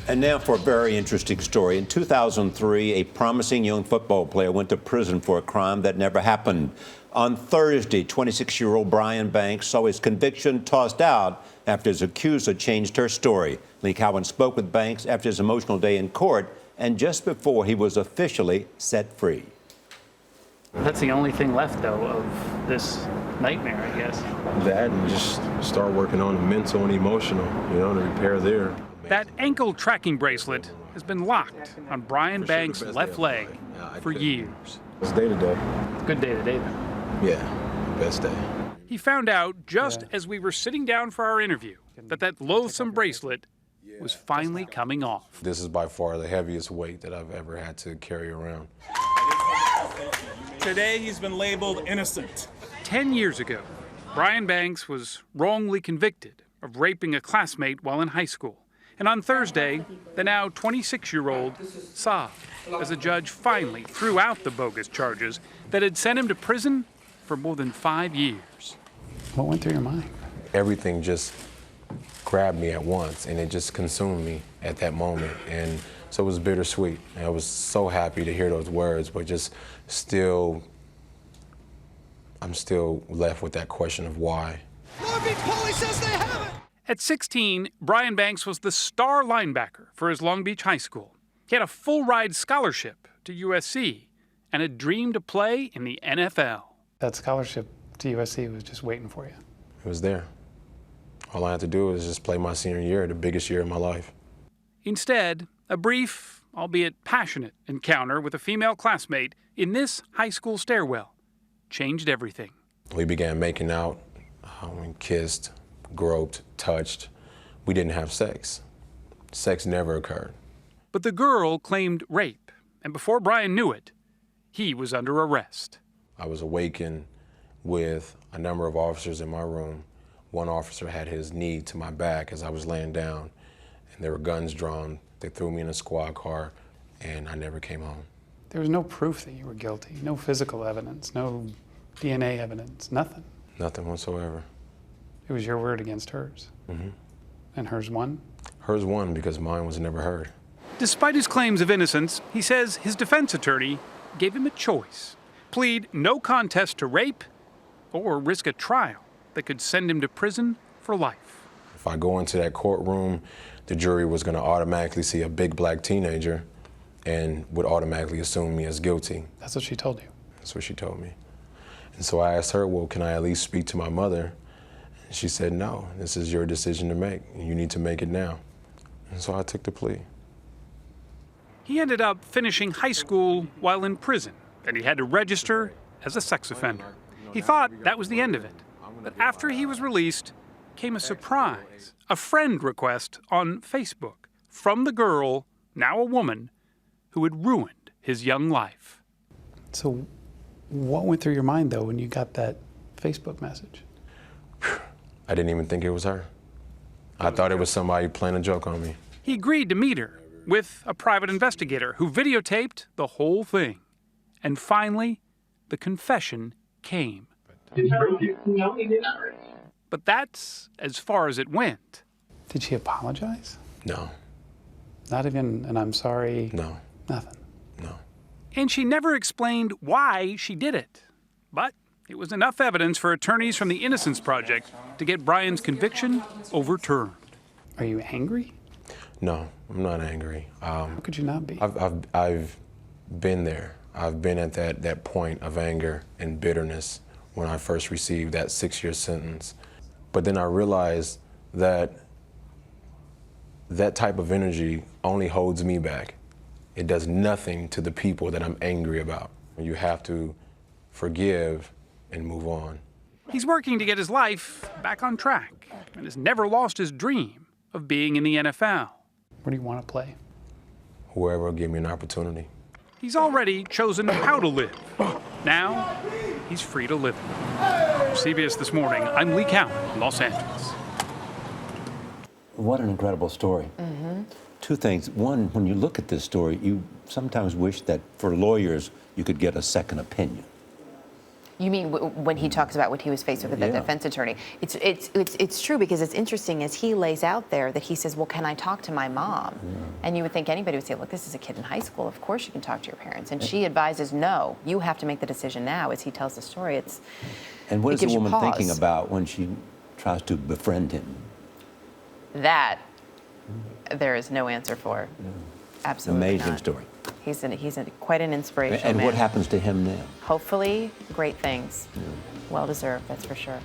And now for a very interesting story. In 2003, a promising young football player went to prison for a crime that never happened. On Thursday, 26-year-old Brian Banks saw his conviction tossed out after his accuser changed her story. Lee Cowan spoke with Banks after his emotional day in court and just before he was officially set free. That's the only thing left, though, of this nightmare, I guess. That and just start working on the mental and emotional, to repair there. That ankle tracking bracelet has been locked on Brian Banks' left leg for years. It's day to day. Good day to day, though. Yeah, best day. He found out just as we were sitting down for our interview that loathsome bracelet was finally coming off. This is by far the heaviest weight that I've ever had to carry around. Today, he's been labeled innocent. 10 years ago, Brian Banks was wrongly convicted of raping a classmate while in high school. And on Thursday, the now 26-year-old sobbed as a judge finally threw out the bogus charges that had sent him to prison for more than 5 years. What went through your mind? Everything just grabbed me at once, and it just consumed me at that moment. And so it was bittersweet. And I was so happy to hear those words, but just I'm still left with that question of why. Long Beach Police says they have it! At 16, Brian Banks was the star linebacker for his Long Beach high school. He had a full-ride scholarship to USC and a dream to play in the NFL. That scholarship to USC was just waiting for you. It was there. All I had to do was just play my senior year, the biggest year of my life. Instead, a brief, albeit passionate, encounter with a female classmate in this high school stairwell changed everything. We began making out, we kissed, groped, touched. We didn't have sex. Sex never occurred. But the girl claimed rape, and before Brian knew it, he was under arrest. I was awakened with a number of officers in my room. One officer had his knee to my back as I was laying down, and there were guns drawn. They threw me in a squad car, and I never came home. There was no proof that you were guilty, no physical evidence, no DNA evidence, nothing. Nothing whatsoever. It was your word against hers. Mm-hmm. And hers won? Hers won because mine was never heard. Despite his claims of innocence, he says his defense attorney gave him a choice: plead no contest to rape or risk a trial that could send him to prison for life. If I go into that courtroom, the jury was going to automatically see a big black teenager and would automatically assume me as guilty. That's what she told you? That's what she told me. And so I asked her, well, can I at least speak to my mother? And she said, no, this is your decision to make. You need to make it now. And so I took the plea. He ended up finishing high school while in prison, and he had to register as a sex offender. He thought that was the end of it. But after he was released, came a surprise, a friend request on Facebook from the girl, now a woman, who had ruined his young life. So what went through your mind, though, when you got that Facebook message? I didn't even think it was her. I thought it was somebody playing a joke on me. He agreed to meet her with a private investigator who videotaped the whole thing. And finally, the confession came. Did he rape you? No, he did not rape me. But that's as far as it went. Did she apologize? No. Not even an I'm sorry? No. Nothing? No. And she never explained why she did it. But it was enough evidence for attorneys from the Innocence Project to get Brian's conviction overturned. Are you angry? No, I'm not angry. How could you not be? I've been there. I've been at that point of anger and bitterness when I first received that 6-year sentence. But then I realized that that type of energy only holds me back. It does nothing to the people that I'm angry about. You have to forgive and move on. He's working to get his life back on track and has never lost his dream of being in the NFL. Where do you want to play? Whoever will give me an opportunity. He's already chosen how to live. Now, he's free to live. For CBS This Morning, I'm Lee Cowan, Los Angeles. What an incredible story. Mm-hmm. Two things. One, when you look at this story, you sometimes wish that for lawyers, you could get a second opinion. You mean when he talks about what he was faced with that Yeah. defense attorney? It's true, because it's interesting as he lays out there that he says, "Well, can I talk to my mom?" And you would think anybody would say, "Look, this is a kid in high school. Of course you can talk to your parents." And she advises, "No, you have to make the decision now." As he tells the story, And what it is the gives you woman thinking pause. about when she tries to befriend him? That there is no answer for. Absolutely Amazing not. story. He's quite an inspirational And man. what happens to him now? Hopefully, great things. Well deserved, that's for sure.